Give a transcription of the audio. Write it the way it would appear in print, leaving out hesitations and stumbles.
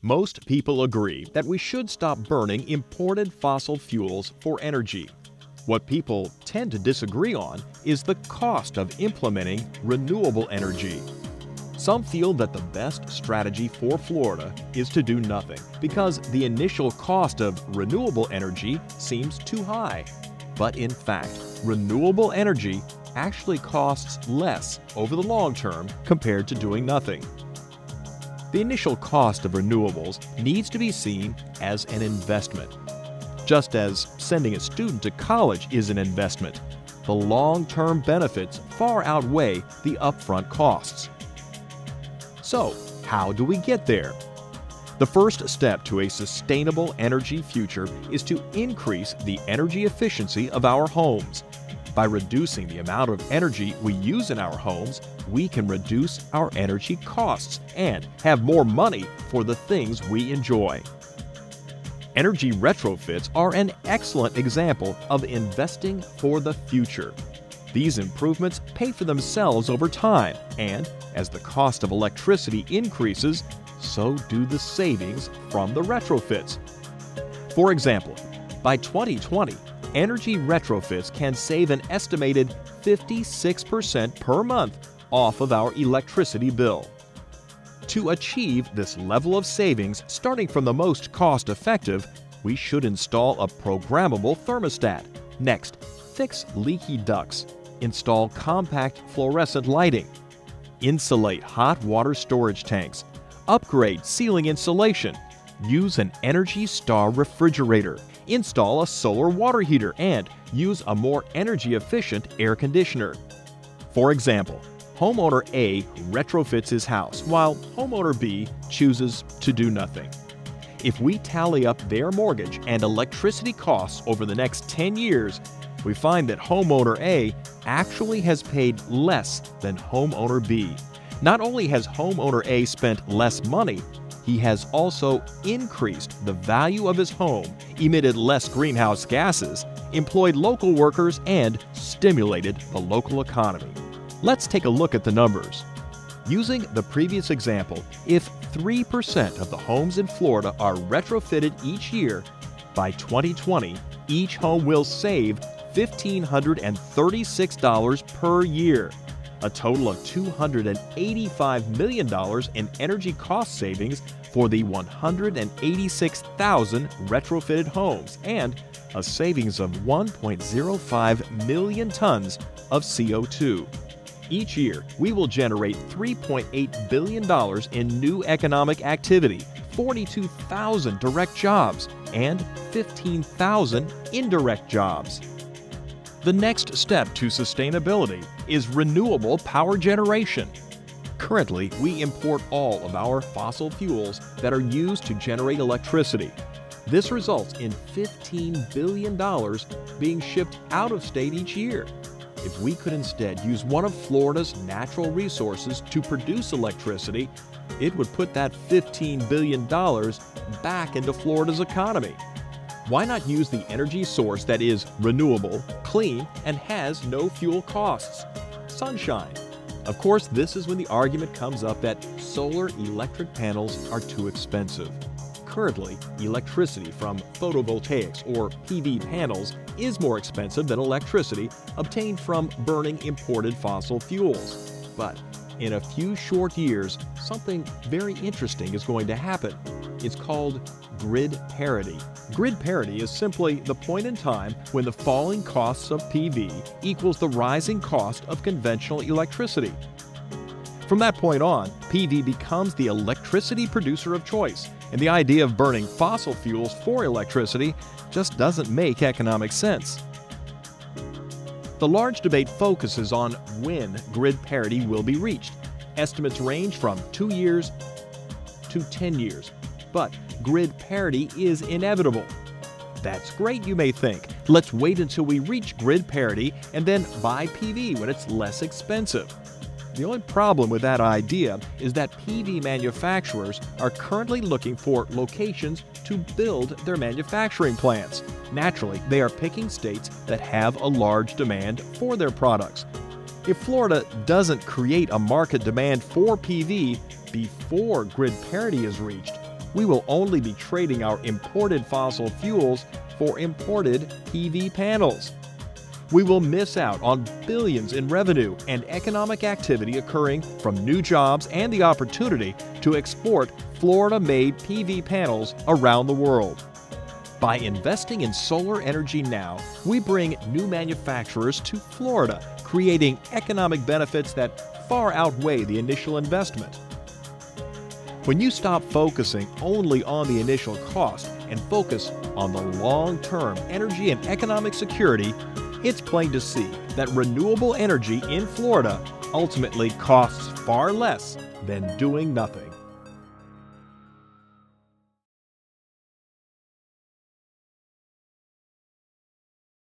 Most people agree that we should stop burning imported fossil fuels for energy. What people tend to disagree on is the cost of implementing renewable energy. Some feel that the best strategy for Florida is to do nothing because the initial cost of renewable energy seems too high. But in fact, renewable energy actually costs less over the long term compared to doing nothing. The initial cost of renewables needs to be seen as an investment. Just as sending a student to college is an investment, the long-term benefits far outweigh the upfront costs. So, how do we get there? The first step to a sustainable energy future is to increase the energy efficiency of our homes. By reducing the amount of energy we use in our homes, we can reduce our energy costs and have more money for the things we enjoy. Energy retrofits are an excellent example of investing for the future. These improvements pay for themselves over time, and as the cost of electricity increases, so do the savings from the retrofits. For example, by 2020, energy retrofits can save an estimated 56% per month off of our electricity bill. To achieve this level of savings, starting from the most cost-effective, we should install a programmable thermostat. Next, fix leaky ducts, install compact fluorescent lighting, insulate hot water storage tanks, upgrade ceiling insulation, use an Energy Star refrigerator, install a solar water heater, and use a more energy-efficient air conditioner. For example, homeowner A retrofits his house, while homeowner B chooses to do nothing. If we tally up their mortgage and electricity costs over the next 10 years, we find that homeowner A actually has paid less than homeowner B. Not only has homeowner A spent less money, he has also increased the value of his home, emitted less greenhouse gases, employed local workers, and stimulated the local economy. Let's take a look at the numbers. Using the previous example, if 3% of the homes in Florida are retrofitted each year, by 2020, each home will save $1,536 per year, a total of $285 million in energy cost savings for the 186,000 retrofitted homes, and a savings of 1.05 million tons of CO2. Each year, we will generate $3.8 billion in new economic activity, 42,000 direct jobs, and 15,000 indirect jobs. The next step to sustainability is renewable power generation. Currently, we import all of our fossil fuels that are used to generate electricity. This results in $15 billion being shipped out of state each year. If we could instead use one of Florida's natural resources to produce electricity, it would put that $15 billion back into Florida's economy. Why not use the energy source that is renewable, clean, and has no fuel costs? Sunshine. Of course, this is when the argument comes up that solar electric panels are too expensive. Currently, electricity from photovoltaics or PV panels is more expensive than electricity obtained from burning imported fossil fuels. But in a few short years, something very interesting is going to happen. It's called grid parity. Grid parity is simply the point in time when the falling costs of PV equals the rising cost of conventional electricity. From that point on, PV becomes the electricity producer of choice, and the idea of burning fossil fuels for electricity just doesn't make economic sense. The large debate focuses on when grid parity will be reached. Estimates range from 2 years to 10 years, but grid parity is inevitable. That's great, you may think. Let's wait until we reach grid parity and then buy PV when it's less expensive. The only problem with that idea is that PV manufacturers are currently looking for locations to build their manufacturing plants. Naturally, they are picking states that have a large demand for their products. If Florida doesn't create a market demand for PV before grid parity is reached, we will only be trading our imported fossil fuels for imported PV panels. We will miss out on billions in revenue and economic activity occurring from new jobs and the opportunity to export Florida-made PV panels around the world. By investing in solar energy now, we bring new manufacturers to Florida, creating economic benefits that far outweigh the initial investment. When you stop focusing only on the initial cost and focus on the long-term energy and economic security, it's plain to see that renewable energy in Florida ultimately costs far less than doing nothing.